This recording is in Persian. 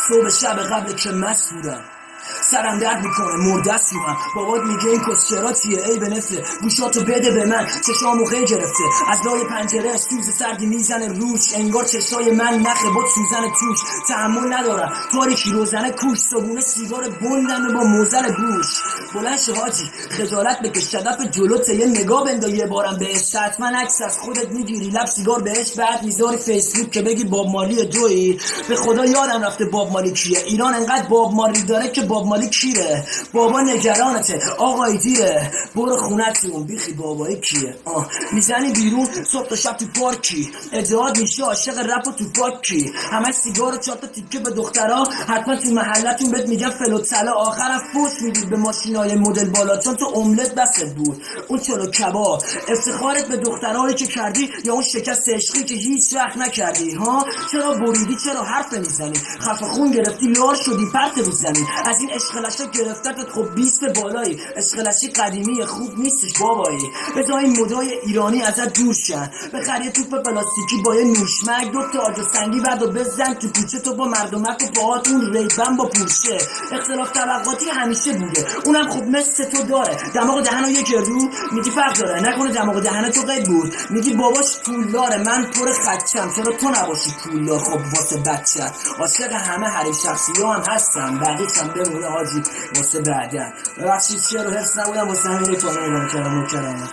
صبح شب قبل که مست بودم سرم درد میکنه مردست میکنم بابات میگه این کسچرا چیه ای به نفله گوشاتو بده به من چشامو قی گرفته از لای پنجره سوز سردی میزنه روش انگار چشای من نخه بود سوزن توش تحمل ندارم تاریکی روزنه کوش صبونه سیگار بندم با موزل گوش بلند شه حاجی خجالت بکش صدف جلوت یه نگاه بندا یه بارم بهش حتما عکس از خودت میگیری لب سیگار بهش بعد میذاری فیسبوک که بگی باب مالی دوی به خدا یادم رفته باب مالی کیه ایران انقدر باب مالی داره که باب مالی کیره بابا نگرانته آقای دیره برو خونتون بیخی بابای کیه میزنی بیرون صبح تا شب تو پارکی اتحاد میشه عاشق رپ و تو پاکی همه سیگار و چاتا تیکه به دخترها حتما تو محلتون بهت میگن فلو طلا آخرم فوش میدید به ماشینای مدل بالا چون تو املت بست بود اون چلو کباب افتخارت به دخترهایی که کردی یا اون شکست عشقی که هیچ وقت نکردی ها چرا بریدی چرا حرف نمیزنی خفه خون گرفتی لار شدی پرت رو زمین از این عشقلشا گرفتت خب 20 بالایی عشقلشی قدیمی خوب نیستش بابایی بذار این مدای ایرانی ازت دور شن بخر یه توپ پلاستیکی با یه نوشمک دو تا آجر سنگی بعد و بزن تو کوچه تو با مردمک و باهاتون ریبن با پورشه اختلاف طبقاتی همیشه بوده اونم خب مثل تو داره دماغ دهنو یه گردو میگی فرق داره نکنه دماغ دهن تو قید بود میگی باباش پولداره من پر خچم چرا تو نباشی پولدار خب واسه بچت عاشق همه حریف شخصی ها هم هستم بقیه‌شم بمونه حاجی واسه بعدن ببخشید چیه رو حفظ نبودم واسه همین کانال رو کردم